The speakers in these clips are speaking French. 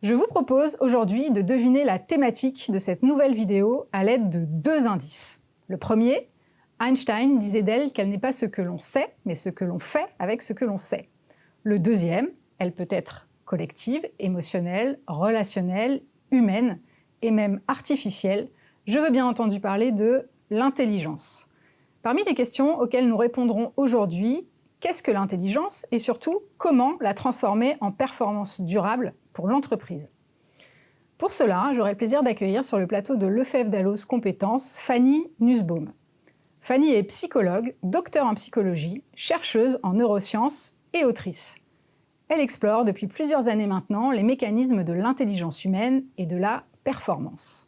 Je vous propose aujourd'hui de deviner la thématique de cette nouvelle vidéo à l'aide de 2 indices. Le premier, Einstein disait d'elle qu'elle n'est pas ce que l'on sait, mais ce que l'on fait avec ce que l'on sait. Le deuxième, elle peut être collective, émotionnelle, relationnelle, humaine et même artificielle. Je veux bien entendu parler de l'intelligence. Parmi les questions auxquelles nous répondrons aujourd'hui, qu'est-ce que l'intelligence et surtout comment la transformer en performance durable pour l'entreprise? Pour cela, j'aurai le plaisir d'accueillir sur le plateau de Lefebvre Dalloz Compétences Fanny Nussbaum. Fanny est psychologue, docteur en psychologie, chercheuse en neurosciences et autrice. Elle explore depuis plusieurs années maintenant les mécanismes de l'intelligence humaine et de la performance.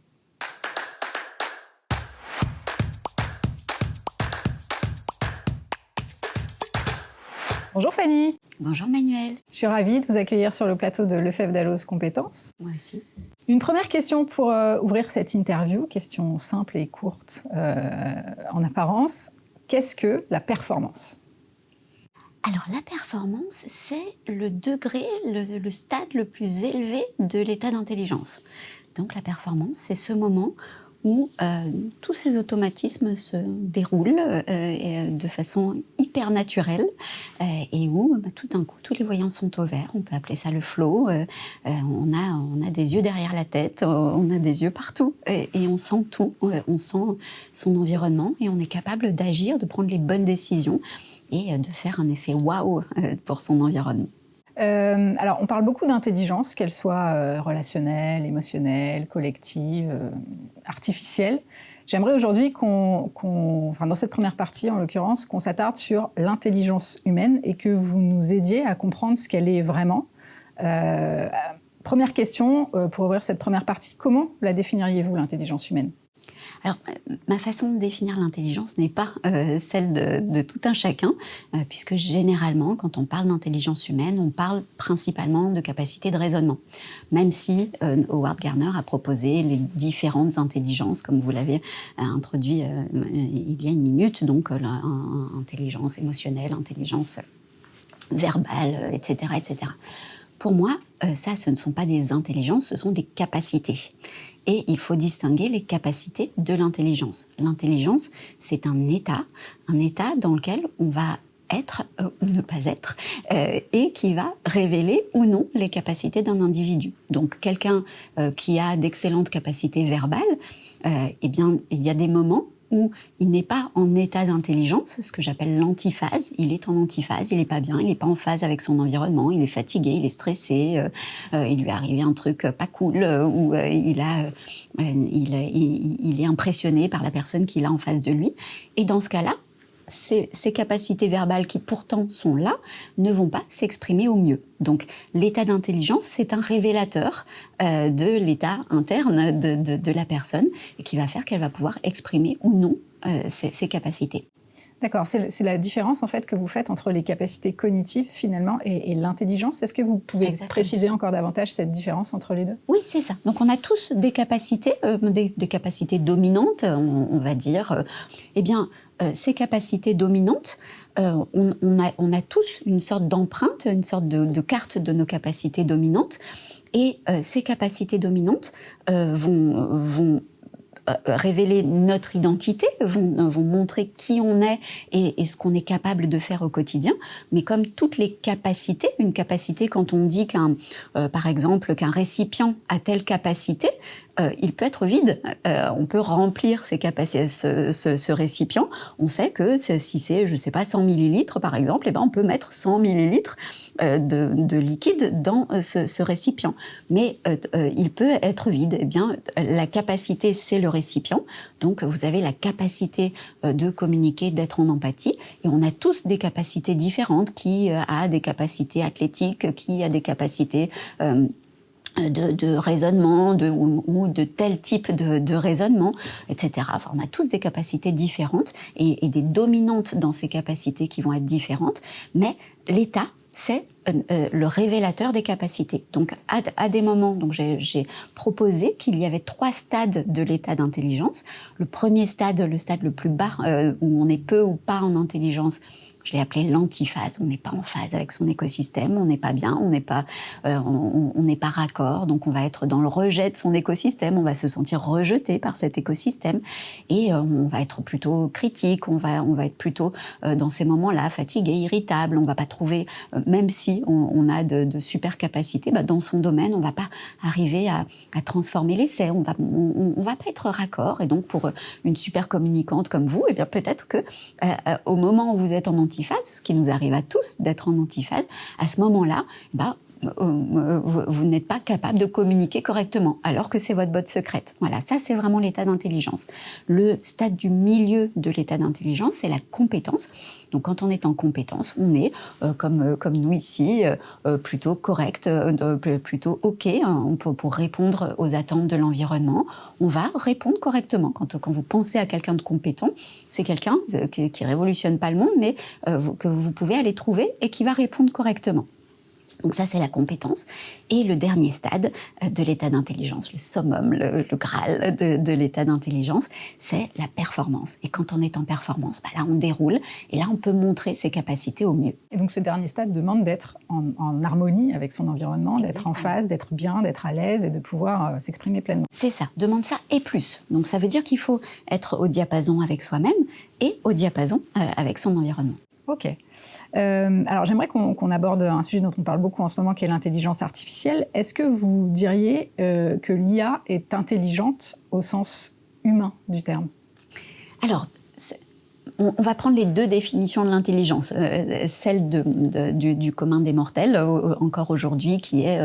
Bonjour Fanny. Bonjour Manuel. Je suis ravie de vous accueillir sur le plateau de Lefebvre Dalloz Compétences. Moi aussi. Une première question pour ouvrir cette interview, question simple et courte en apparence. Qu'est-ce que la performance ? Alors la performance, c'est le degré, le stade le plus élevé de l'état d'intelligence. Donc la performance, c'est ce moment où tous ces automatismes se déroulent de façon hyper naturelle et où tout d'un coup tous les voyants sont au vert. On peut appeler ça le flow. On a des yeux derrière la tête, on a des yeux partout et on sent tout. On sent son environnement et on est capable d'agir, de prendre les bonnes décisions et de faire un effet waouh pour son environnement. Alors, on parle beaucoup d'intelligence, qu'elle soit relationnelle, émotionnelle, collective, artificielle. J'aimerais aujourd'hui dans cette première partie en l'occurrence, qu'on s'attarde sur l'intelligence humaine et que vous nous aidiez à comprendre ce qu'elle est vraiment. Première question, pour ouvrir cette première partie, comment la définiriez-vous, l'intelligence humaine ? Alors, ma façon de définir l'intelligence n'est pas celle de tout un chacun, puisque généralement, quand on parle d'intelligence humaine, on parle principalement de capacité de raisonnement. Même si Howard Gardner a proposé les différentes intelligences, comme vous l'avez introduit il y a une minute, donc intelligence émotionnelle, intelligence verbale, etc., etc. Pour moi, ça, ce ne sont pas des intelligences, ce sont des capacités. Et il faut distinguer les capacités de l'intelligence. L'intelligence, c'est un état dans lequel on va être ou ne pas être, et qui va révéler ou non les capacités d'un individu. Donc quelqu'un qui a d'excellentes capacités verbales, eh bien, il y a des moments où il n'est pas en état d'intelligence, ce que j'appelle l'antiphase. Il est en antiphase, il n'est pas bien, il n'est pas en phase avec son environnement, il est fatigué, il est stressé, il lui est arrivé un truc pas cool, ou il est impressionné par la personne qu'il a en face de lui. Et dans ce cas-là, ces capacités verbales qui pourtant sont là ne vont pas s'exprimer au mieux. Donc l'état d'intelligence, c'est un révélateur de l'état interne de la personne et qui va faire qu'elle va pouvoir exprimer ou non ses capacités. D'accord, c'est la différence en fait que vous faites entre les capacités cognitives finalement et l'intelligence. Est-ce que vous pouvez préciser encore davantage cette différence entre les deux ? Oui, c'est ça. Donc on a tous des capacités, des capacités dominantes, on va dire. Eh bien, ces capacités dominantes, on a tous une sorte d'empreinte, une sorte de carte de nos capacités dominantes. Et ces capacités dominantes vont révéler notre identité, vont montrer qui on est et ce qu'on est capable de faire au quotidien. Mais comme toutes les capacités, une capacité, quand on dit par exemple, qu'un récipient a telle capacité, il peut être vide. On peut remplir ce récipient. On sait que si c'est, je ne sais pas, 100 millilitres par exemple, eh ben on peut mettre 100 millilitres de liquide dans ce récipient. Mais il peut être vide. Eh bien, la capacité, c'est le récipient. Donc, vous avez la capacité de communiquer, d'être en empathie. Et on a tous des capacités différentes. Qui a des capacités athlétiques, qui a des capacités de raisonnement ou de tel type de raisonnement, etc. Enfin, on a tous des capacités différentes et des dominantes dans ces capacités qui vont être différentes, mais l'état, c'est le révélateur des capacités. Donc, à des moments, donc j'ai proposé qu'il y avait 3 stades de l'état d'intelligence. Le premier stade, le stade le plus bas, où on est peu ou pas en intelligence, je l'ai appelé l'antiphase. On n'est pas en phase avec son écosystème, on n'est pas bien, on n'est pas raccord, donc on va être dans le rejet de son écosystème, on va se sentir rejeté par cet écosystème et on va être plutôt critique, on va être plutôt dans ces moments-là fatigué, irritable, on va pas trouver, même si on a de super capacités, dans son domaine, on va pas arriver à transformer l'essai, on va pas être raccord. Et donc pour une super communicante comme vous, eh bien peut-être que au moment où vous êtes en antiphase, ce qui nous arrive à tous d'être en antiphase, à ce moment-là, vous n'êtes pas capable de communiquer correctement, alors que c'est votre botte secrète. Voilà, ça c'est vraiment l'état d'intelligence. Le stade du milieu de l'état d'intelligence, c'est la compétence. Donc quand on est en compétence, on est, comme nous ici, plutôt correct, plutôt OK, hein, pour répondre aux attentes de l'environnement. On va répondre correctement. Quand vous pensez à quelqu'un de compétent, c'est quelqu'un qui révolutionne pas le monde, mais que vous pouvez aller trouver et qui va répondre correctement. Donc ça, c'est la compétence. Et le dernier stade de l'état d'intelligence, le summum, le Graal de l'état d'intelligence, c'est la performance. Et quand on est en performance, là, on déroule et là, on peut montrer ses capacités au mieux. Et donc ce dernier stade demande d'être en harmonie avec son environnement, d'être en phase, d'être bien, d'être à l'aise et de pouvoir s'exprimer pleinement. C'est ça, demande ça et plus. Donc ça veut dire qu'il faut être au diapason avec soi-même et au diapason avec son environnement. Ok. Alors j'aimerais qu'on aborde un sujet dont on parle beaucoup en ce moment, qui est l'intelligence artificielle. Est-ce que vous diriez que l'IA est intelligente au sens humain du terme ? Alors, on va prendre les deux définitions de l'intelligence. Celle du commun des mortels, encore aujourd'hui, qui est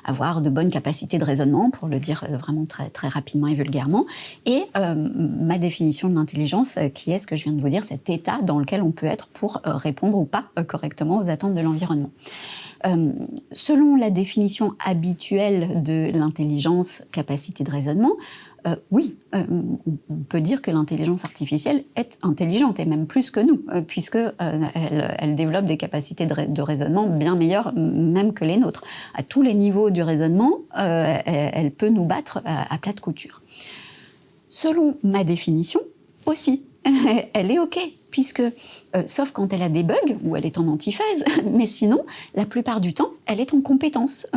avoir de bonnes capacités de raisonnement, pour le dire vraiment très, très rapidement et vulgairement. Et ma définition de l'intelligence, qui est ce que je viens de vous dire, cet état dans lequel on peut être pour répondre ou pas correctement aux attentes de l'environnement. Selon la définition habituelle de l'intelligence, capacité de raisonnement, oui, on peut dire que l'intelligence artificielle est intelligente, et même plus que nous, puisque elle développe des capacités de raisonnement bien meilleures même que les nôtres. À tous les niveaux du raisonnement, elle peut nous battre à plate couture. Selon ma définition, aussi, elle est OK, puisque, sauf quand elle a des bugs, ou elle est en antiphase, mais sinon, la plupart du temps, elle est en compétence,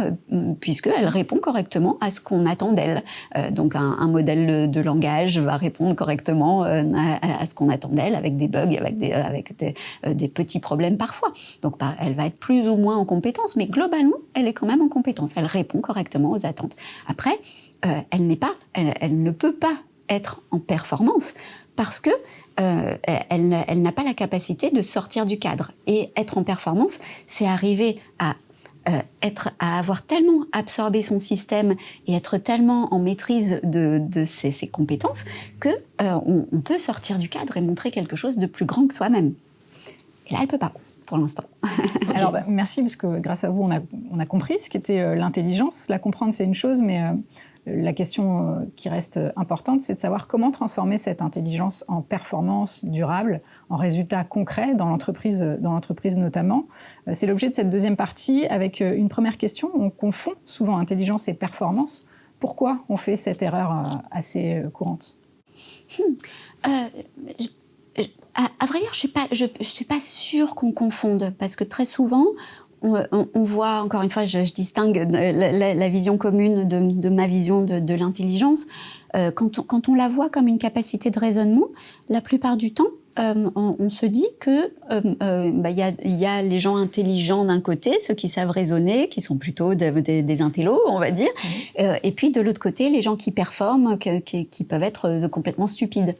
puisqu'elle répond correctement à ce qu'on attend d'elle. Donc un modèle de langage va répondre correctement à ce qu'on attend d'elle, avec des bugs, avec des petits problèmes parfois. Donc elle va être plus ou moins en compétence, mais globalement, elle est quand même en compétence. Elle répond correctement aux attentes. Après, elle ne peut pas être en performance, parce que elle n'a pas la capacité de sortir du cadre. Et être en performance, c'est arriver à avoir tellement absorbé son système et être tellement en maîtrise de ses compétences qu'on peut sortir du cadre et montrer quelque chose de plus grand que soi-même. Et là, elle ne peut pas, pour l'instant. Okay. Alors, merci, parce que grâce à vous, on a compris ce qu'était l'intelligence. La comprendre, c'est une chose, mais la question qui reste importante, c'est de savoir comment transformer cette intelligence en performance durable, en résultats concrets dans l'entreprise notamment. C'est l'objet de cette deuxième partie, avec une première question. On confond souvent intelligence et performance. Pourquoi on fait cette erreur assez courante ? À vrai dire, je suis pas sûre qu'on confonde, parce que très souvent, on voit, encore une fois, je distingue la vision commune de ma vision de l'intelligence. Quand on la voit comme une capacité de raisonnement, la plupart du temps, on se dit que y a les gens intelligents d'un côté, ceux qui savent raisonner, qui sont plutôt des intellos, on va dire, et puis de l'autre côté, les gens qui performent, qui peuvent être complètement stupides.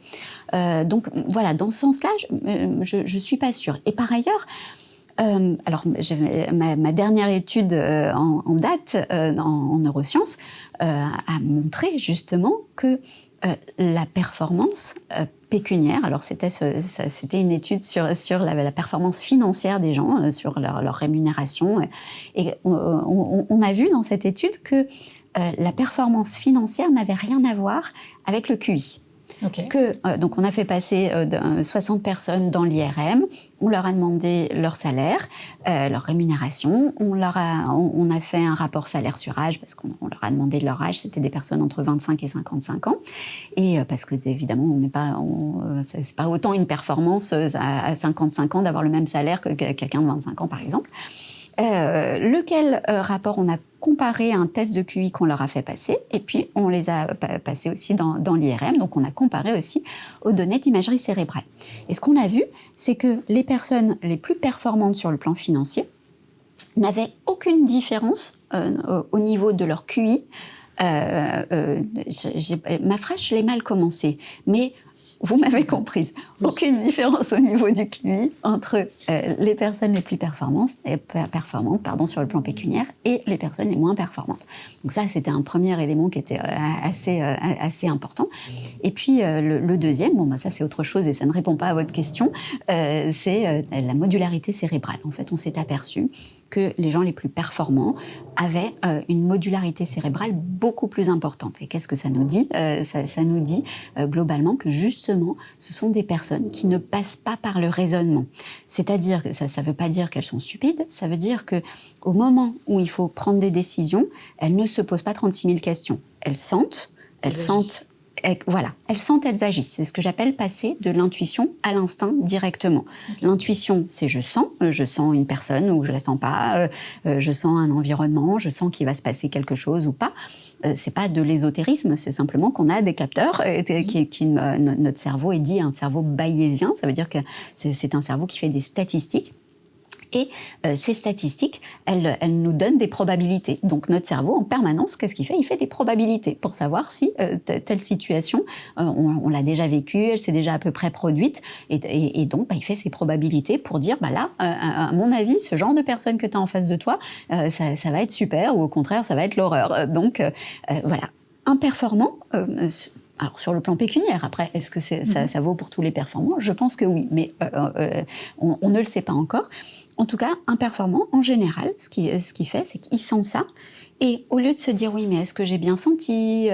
Donc voilà, dans ce sens-là, je suis pas sûre. Et par ailleurs, alors, ma dernière étude en date en neurosciences a montré justement que la performance pécuniaire, alors c'était une étude sur la performance financière des gens, sur leur rémunération, et on a vu dans cette étude que la performance financière n'avait rien à voir avec le QI. Donc on a fait passer 60 personnes dans l'IRM, on leur a demandé leur salaire, leur rémunération, on a fait un rapport salaire sur âge parce qu'on leur a demandé leur âge, c'était des personnes entre 25 et 55 ans, et parce que évidemment c'est pas autant une performance à 55 ans d'avoir le même salaire que quelqu'un de 25 ans par exemple. Lequel rapport on a comparé à un test de QI qu'on leur a fait passer, et puis on les a passés aussi dans l'IRM, donc on a comparé aussi aux données d'imagerie cérébrale. Et ce qu'on a vu, c'est que les personnes les plus performantes sur le plan financier n'avaient aucune différence au niveau de leur QI. Ma phrase, je l'ai mal commencée, mais vous m'avez comprise. Aucune différence au niveau du QI entre les personnes les plus performantes sur le plan pécuniaire et les personnes les moins performantes. Donc ça, c'était un premier élément qui était assez important. Et puis le deuxième, ça c'est autre chose et ça ne répond pas à votre question, c'est la modularité cérébrale. En fait, on s'est aperçu que les gens les plus performants avaient une modularité cérébrale beaucoup plus importante. Et qu'est-ce que ça nous dit ? Ça nous dit globalement que justement, ce sont des personnes qui ne passent pas par le raisonnement. C'est-à-dire que ça ne veut pas dire qu'elles sont stupides, ça veut dire qu'au moment où il faut prendre des décisions, elles ne se posent pas 36 000 questions. Elles sentent, elles sentent, elles agissent. C'est ce que j'appelle passer de l'intuition à l'instinct directement. Okay. L'intuition, c'est je sens une personne ou je la sens pas, je sens un environnement, je sens qu'il va se passer quelque chose ou pas. C'est pas de l'ésotérisme, c'est simplement qu'on a des capteurs notre cerveau est dit un cerveau bayésien, ça veut dire que c'est un cerveau qui fait des statistiques. Et ces statistiques, elles nous donnent des probabilités. Donc notre cerveau, en permanence, qu'est-ce qu'il fait ? Il fait des probabilités pour savoir si telle situation, on l'a déjà vécue, elle s'est déjà à peu près produite. Et donc, il fait ses probabilités pour dire, là, à mon avis, ce genre de personne que tu as en face de toi, ça va être super, ou au contraire, ça va être l'horreur. Donc, voilà. Un performant... Alors, sur le plan pécuniaire, après, est-ce que ça vaut pour tous les performants ? Je pense que oui, mais on ne le sait pas encore. En tout cas, un performant, en général, ce qu'il fait, c'est qu'il sent ça. Et au lieu de se dire, oui, mais est-ce que j'ai bien senti ?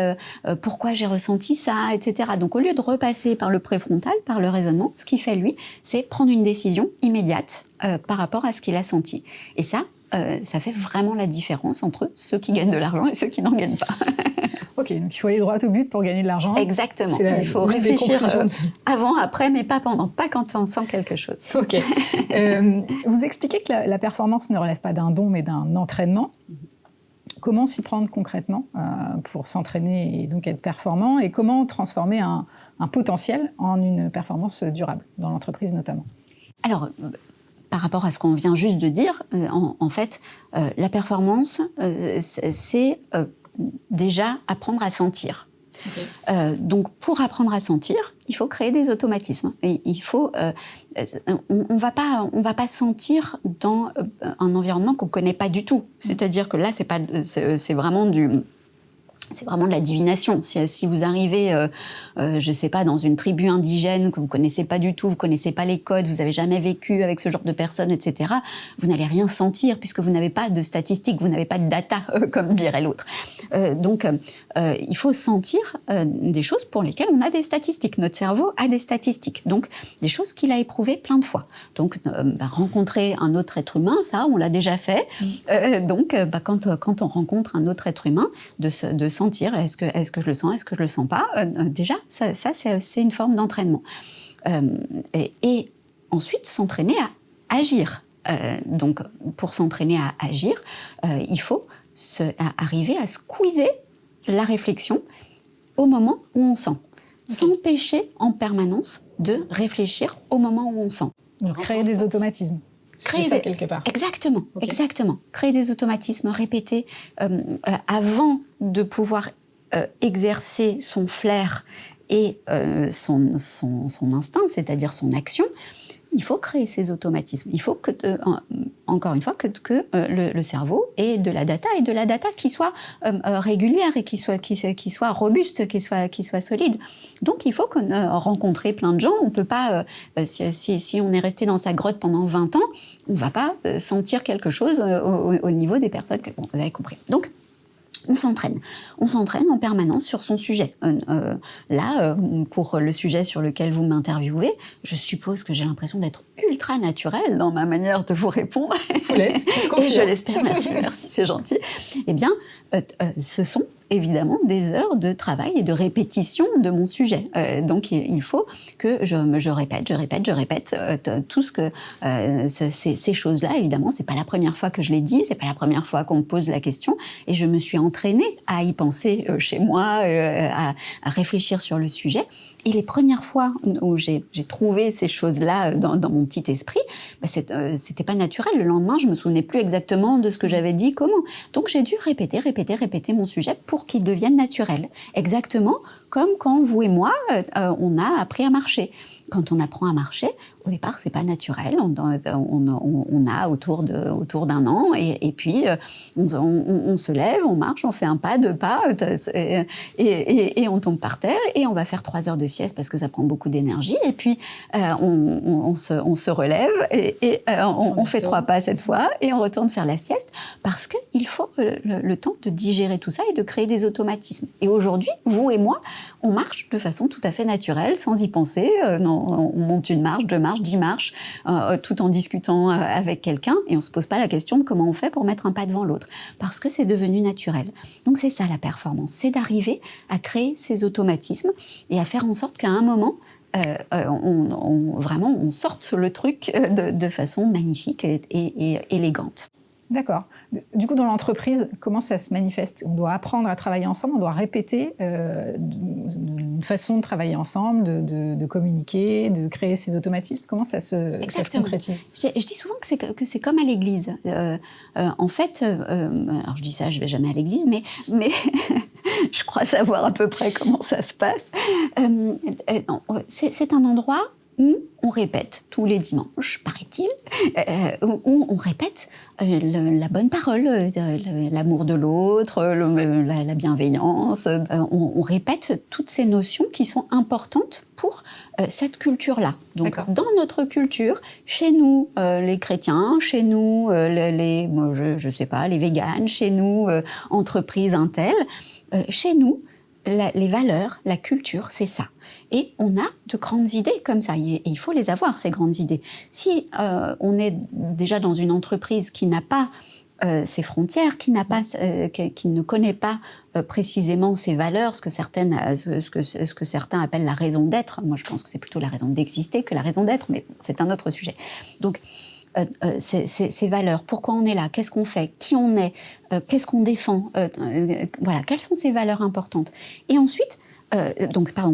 Pourquoi j'ai ressenti ça ? Etc. Donc, au lieu de repasser par le préfrontal, par le raisonnement, ce qu'il fait, lui, c'est prendre une décision immédiate par rapport à ce qu'il a senti. Et ça fait vraiment la différence entre ceux qui gagnent de l'argent et ceux qui n'en gagnent pas. Ok, donc il faut aller droit au but pour gagner de l'argent. Exactement. Il faut réfléchir avant, après, mais pas pendant, pas quand on sent quelque chose. Ok. Vous expliquez que la performance ne relève pas d'un don, mais d'un entraînement. Comment s'y prendre concrètement pour s'entraîner et donc être performant, et comment transformer un potentiel en une performance durable, dans l'entreprise notamment ? Alors, par rapport à ce qu'on vient juste de dire, en fait, la performance, c'est déjà apprendre à sentir. Okay. Donc, pour apprendre à sentir, il faut créer des automatismes. Et il faut, on va pas sentir dans un environnement qu'on connaît pas du tout. C'est-à-dire que là, c'est vraiment de la divination. Si vous arrivez, je sais pas, dans une tribu indigène que vous connaissez pas du tout, vous connaissez pas les codes, vous avez jamais vécu avec ce genre de personnes, etc., vous n'allez rien sentir puisque vous n'avez pas de statistiques, vous n'avez pas de data, comme dirait l'autre. Donc, il faut sentir des choses pour lesquelles on a des statistiques. Notre cerveau a des statistiques. Donc, des choses qu'il a éprouvées plein de fois. Donc, rencontrer un autre être humain, ça, on l'a déjà fait. Donc, quand on rencontre un autre être humain, de sentir, est-ce que je le sens, est-ce que je le sens pas, déjà, ça c'est une forme d'entraînement. Et ensuite, s'entraîner à agir. Donc, pour s'entraîner à agir, il faut arriver à squeezer la réflexion au moment où on sent. S'empêcher en permanence de réfléchir au moment où on sent. Donc, créer des automatismes. Créer ça quelque part. Exactement, okay. Exactement. Créer des automatismes répétés avant de pouvoir exercer son flair et son instinct, c'est-à-dire son action. Il faut créer ces automatismes. Il faut que, encore une fois, que le cerveau ait de la data, et de la data qui soit régulière et qui soit robuste, qui soit solide. Donc, il faut rencontrer plein de gens. On peut pas, si on est resté dans sa grotte pendant 20 ans, on va pas sentir quelque chose au niveau des personnes. Bon, vous avez compris. Donc, On s'entraîne en permanence sur son sujet. Là, pour le sujet sur lequel vous m'interviewez, je suppose que j'ai l'impression d'être ultra naturelle dans ma manière de vous répondre. Vous l'êtes, Et je l'espère, merci, c'est gentil. Eh bien, ce sont évidemment des heures de travail et de répétition de mon sujet. Donc, il faut que je répète tout ce que ces choses-là. Évidemment, c'est pas la première fois que je l'ai dit, c'est pas la première fois qu'on me pose la question, et je me suis entraînée à y penser chez moi, à réfléchir sur le sujet. Et les premières fois où j'ai trouvé ces choses-là dans mon petit esprit, c'était pas naturel. Le lendemain, je me souvenais plus exactement de ce que j'avais dit, comment. Donc, j'ai dû répéter mon sujet pour qu'il devienne naturel. Exactement comme quand vous et moi, on a appris à marcher. Quand on apprend à marcher, au départ, c'est pas naturel. On a autour d'un an, et puis on se lève, on marche, on fait un pas, 2 pas, et on tombe par terre, et on va faire 3 heures de sieste parce que ça prend beaucoup d'énergie. Et puis on se relève, et on fait 3 pas cette fois, et on retourne faire la sieste, parce qu'il faut le temps de digérer tout ça et de créer des automatismes. Et aujourd'hui, vous et moi, on marche de façon tout à fait naturelle, sans y penser. On monte 1 marche, 2 marches, 10 marches, tout en discutant avec quelqu'un, et on ne se pose pas la question de comment on fait pour mettre un pas devant l'autre, parce que c'est devenu naturel. Donc c'est ça la performance, c'est d'arriver à créer ces automatismes et à faire en sorte qu'à un moment, on sorte le truc de façon magnifique et élégante. D'accord. Du coup, dans l'entreprise, comment ça se manifeste? On doit apprendre à travailler ensemble, on doit répéter une façon de travailler ensemble, de communiquer, de créer ces automatismes. Comment ça se concrétise? Je dis souvent que c'est comme à l'église. En fait, alors je dis ça, je vais jamais à l'église, mais je crois savoir à peu près comment ça se passe. C'est un endroit où on répète tous les dimanches, paraît-il, où on répète la bonne parole, l'amour de l'autre, la bienveillance. On répète toutes ces notions qui sont importantes pour cette culture-là. Donc, dans notre culture, chez nous, les chrétiens, chez nous, je sais pas, les véganes, chez nous, entreprises Intel, chez nous, les valeurs, la culture, c'est ça. Et on a de grandes idées comme ça, et il faut les avoir, ces grandes idées. Si on est déjà dans une entreprise qui n'a pas ses frontières, qui ne connaît pas précisément ses valeurs, ce que certains appellent la raison d'être, moi je pense que c'est plutôt la raison d'exister que la raison d'être, mais c'est un autre sujet. Donc, ces valeurs, pourquoi on est là, qu'est-ce qu'on fait, qui on est, qu'est-ce qu'on défend, voilà, quelles sont ces valeurs importantes. Et ensuite,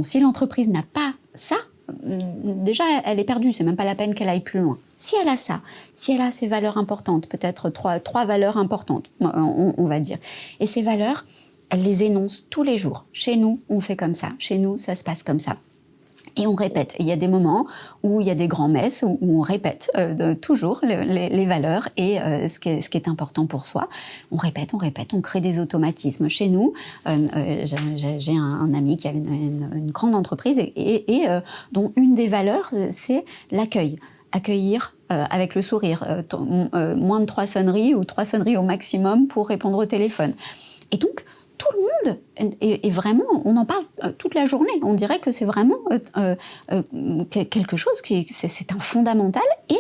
si l'entreprise n'a pas ça, déjà elle est perdue, c'est même pas la peine qu'elle aille plus loin. Si elle a ça, si elle a ces valeurs importantes, peut-être trois valeurs importantes, on va dire, et ces valeurs, elle les énonce tous les jours. Chez nous, on fait comme ça, chez nous, ça se passe comme ça. Et on répète. Il y a des moments où il y a des grands-messes où on répète toujours les valeurs et ce qui est important pour soi. On répète, on crée des automatismes. Chez nous, j'ai un ami qui a une grande entreprise et dont une des valeurs, c'est l'accueil. Accueillir avec le sourire. Moins de 3 sonneries ou 3 sonneries au maximum pour répondre au téléphone. Et donc, tout le monde est vraiment, on en parle toute la journée. On dirait que c'est vraiment quelque chose c'est un fondamental. Et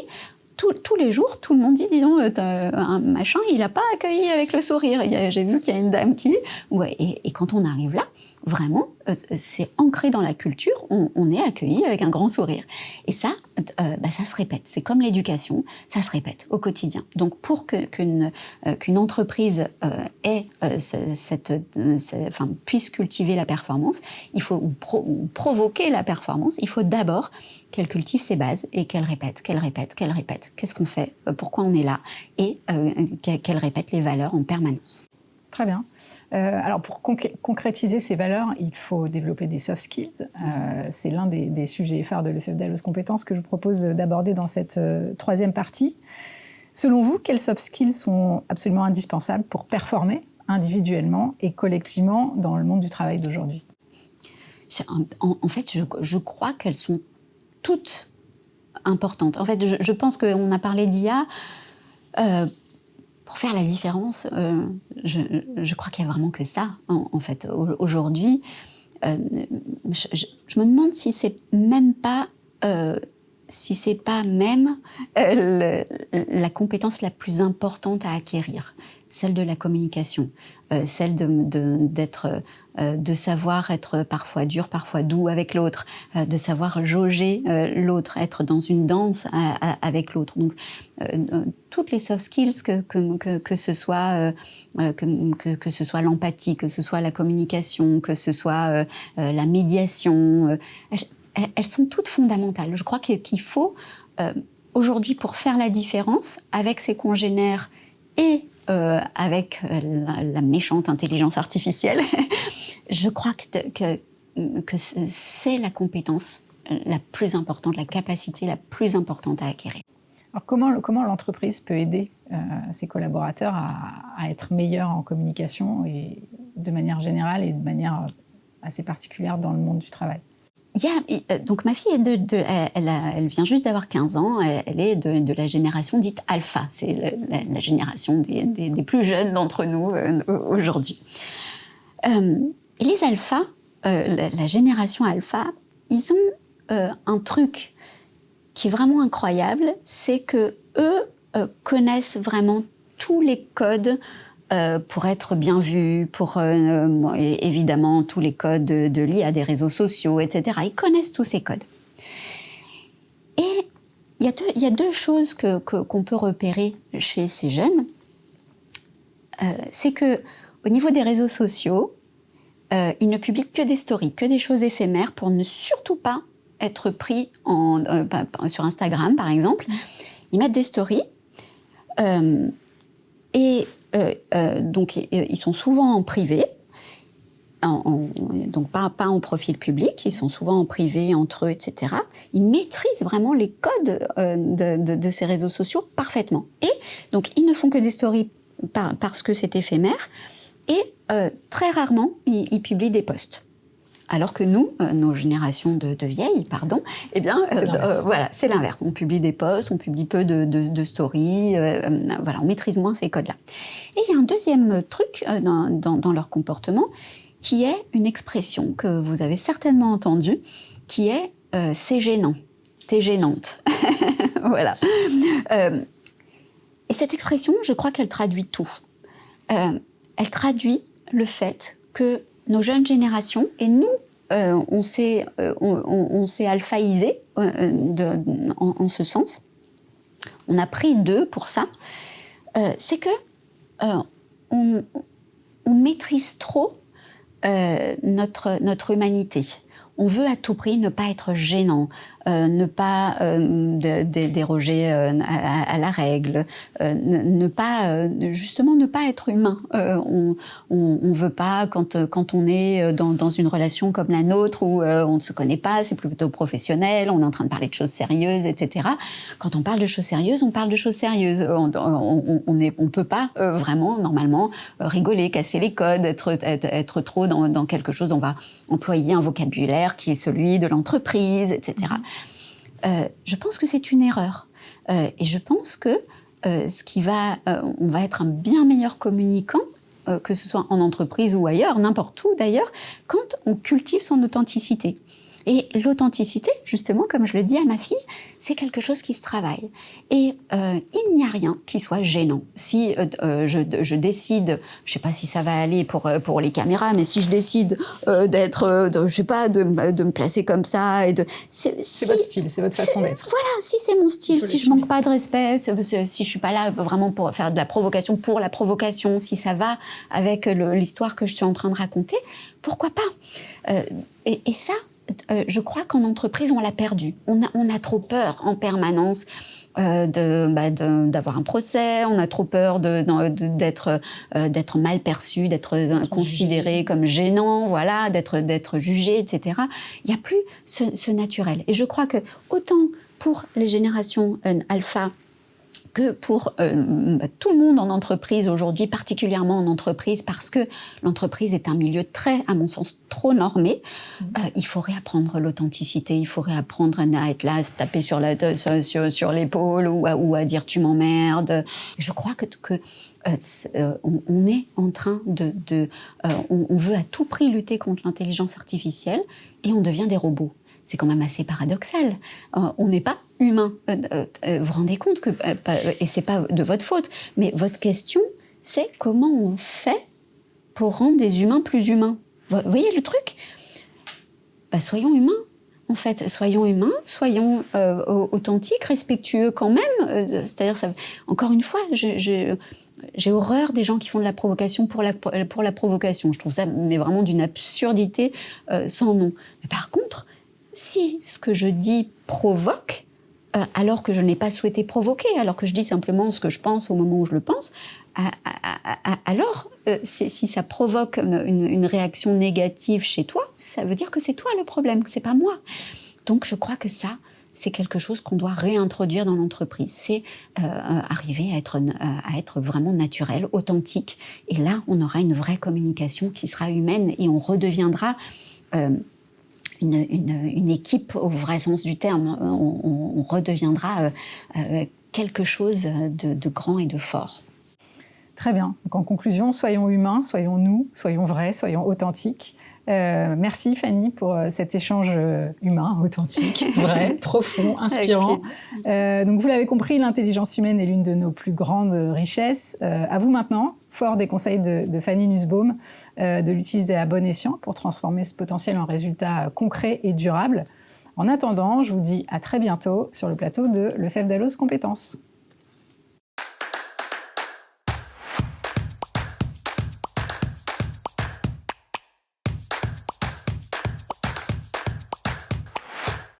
tous les jours, tout le monde dit, dis donc, un machin, il n'a pas accueilli avec le sourire. J'ai vu qu'il y a une dame qui... Ouais, et quand on arrive là, vraiment, c'est ancré dans la culture, on est accueilli avec un grand sourire. Et ça, ça se répète. C'est comme l'éducation, ça se répète au quotidien. Donc, pour qu'une entreprise puisse cultiver la performance, il faut provoquer la performance, il faut d'abord qu'elle cultive ses bases et qu'elle répète. Qu'est-ce qu'on fait? Pourquoi on est là? Et qu'elle répète les valeurs en permanence. Très bien. Alors, pour concrétiser ces valeurs, il faut développer des soft skills. C'est l'un des sujets phares de l'EFF Dalloz Compétences que je vous propose d'aborder dans cette troisième partie. Selon vous, quels soft skills sont absolument indispensables pour performer individuellement et collectivement dans le monde du travail d'aujourd'hui? En fait, je crois qu'elles sont toutes importantes. En fait, je pense qu'on a parlé d'IA. pour faire la différence, je crois qu'il n'y a vraiment que ça, en fait. Aujourd'hui, je me demande si c'est même pas... si c'est pas même la compétence la plus importante à acquérir, celle de la communication, celle de savoir être parfois dur, parfois doux avec l'autre, de savoir jauger l'autre, être dans une danse avec l'autre. Donc, toutes les soft skills, que ce soit l'empathie, que ce soit la communication, que ce soit la médiation, elles sont toutes fondamentales. Je crois qu'il faut, aujourd'hui, pour faire la différence avec ses congénères et avec la méchante intelligence artificielle, je crois que c'est la compétence la plus importante, la capacité la plus importante à acquérir. Alors comment l'entreprise peut aider ses collaborateurs à être meilleurs en communication, et de manière générale et de manière assez particulière dans le monde du travail? Donc ma fille, elle vient juste d'avoir 15 ans, elle est de la génération dite alpha, c'est la génération des plus jeunes d'entre nous aujourd'hui. Et les alphas, la génération alpha, ils ont un truc qui est vraiment incroyable, c'est que eux connaissent vraiment tous les codes pour être bien vus, pour évidemment tous les codes de l'IA, des réseaux sociaux, etc. Ils connaissent tous ces codes. Et il y a deux choses qu'on peut repérer chez ces jeunes. C'est que au niveau des réseaux sociaux, ils ne publient que des stories, que des choses éphémères, pour ne surtout pas être pris sur Instagram, par exemple. Ils mettent des stories donc ils sont souvent en privé, donc pas en profil public, ils sont souvent en privé entre eux, etc. Ils maîtrisent vraiment les codes de ces réseaux sociaux parfaitement. Et donc ils ne font que des stories parce que c'est éphémère, et très rarement ils publient des posts. Alors que nous, nos générations de vieilles, pardon, eh bien, voilà, c'est l'inverse. On publie des posts, on publie peu de stories, voilà, on maîtrise moins ces codes-là. Et il y a un deuxième truc dans leur comportement, qui est une expression que vous avez certainement entendue, qui est « c'est gênant »,« t'es gênante ». Voilà. Et cette expression, je crois qu'elle traduit tout. Elle traduit le fait que nos jeunes générations, et nous, on s'est alphaïsés en ce sens. On a pris d'eux pour ça. C'est que on maîtrise trop notre humanité. On veut à tout prix ne pas être gênant, ne pas déroger à la règle, justement ne pas être humain. On veut pas, quand on est dans une relation comme la nôtre où on ne se connaît pas, c'est plutôt professionnel, on est en train de parler de choses sérieuses, etc. Quand on parle de choses sérieuses, on parle de choses sérieuses. On peut pas vraiment, normalement, rigoler, casser les codes, être trop dans quelque chose. On va employer un vocabulaire qui est celui de l'entreprise, etc. Je pense que c'est une erreur. Et je pense que on va être un bien meilleur communicant, que ce soit en entreprise ou ailleurs, n'importe où d'ailleurs, quand on cultive son authenticité. Et l'authenticité, justement, comme je le dis à ma fille, c'est quelque chose qui se travaille. Et il n'y a rien qui soit gênant. Si je décide, je ne sais pas si ça va aller pour les caméras, mais si je décide je sais pas, de me placer comme ça, c'est votre style, c'est votre façon d'être. Voilà, si c'est mon style, si je manque pas de respect, si je suis pas là vraiment pour faire de la provocation pour la provocation, si ça va avec l'histoire que je suis en train de raconter, pourquoi pas? Et ça, je crois qu'en entreprise, on l'a perdu. On a trop peur en permanence d'avoir un procès, on a trop peur d'être mal perçu, d'être considéré comme gênant, voilà, d'être jugé, etc. Il n'y a plus ce naturel. Et je crois que autant pour les générations alpha que pour tout le monde en entreprise aujourd'hui, particulièrement en entreprise, parce que l'entreprise est un milieu à mon sens, trop normé, il faut réapprendre l'authenticité, il faut réapprendre à être là, à se taper sur l'épaule ou à dire tu m'emmerdes. Je crois on est en train on veut à tout prix lutter contre l'intelligence artificielle et on devient des robots. C'est quand même assez paradoxal. On n'est pas humain. Vous vous rendez compte que, et c'est pas de votre faute, mais votre question, c'est comment on fait pour rendre des humains plus humains. Vous voyez le truc ? Soyons humains. En fait, soyons humains, soyons authentiques, respectueux quand même. C'est-à-dire, encore une fois, j'ai horreur des gens qui font de la provocation pour la provocation. Je trouve ça mais vraiment d'une absurdité sans nom. Mais par contre, si ce que je dis provoque, alors que je n'ai pas souhaité provoquer, alors que je dis simplement ce que je pense au moment où je le pense, alors si ça provoque une réaction négative chez toi, ça veut dire que c'est toi le problème, que c'est pas moi. Donc je crois que ça, c'est quelque chose qu'on doit réintroduire dans l'entreprise. C'est arriver à être vraiment naturel, authentique. Et là, on aura une vraie communication qui sera humaine et on redeviendra une équipe au vrai sens du terme. On redeviendra quelque chose de grand et de fort. Très bien. Donc en conclusion, soyons humains, soyons nous, soyons vrais, soyons authentiques. Merci Fanny pour cet échange humain, authentique, vrai, profond, inspirant. Donc vous l'avez compris, l'intelligence humaine est l'une de nos plus grandes richesses. À vous maintenant, fort des conseils de Fanny Nussbaum, de l'utiliser à bon escient pour transformer ce potentiel en résultats concrets et durables. En attendant, je vous dis à très bientôt sur le plateau de Lefebvre Dalloz Compétences.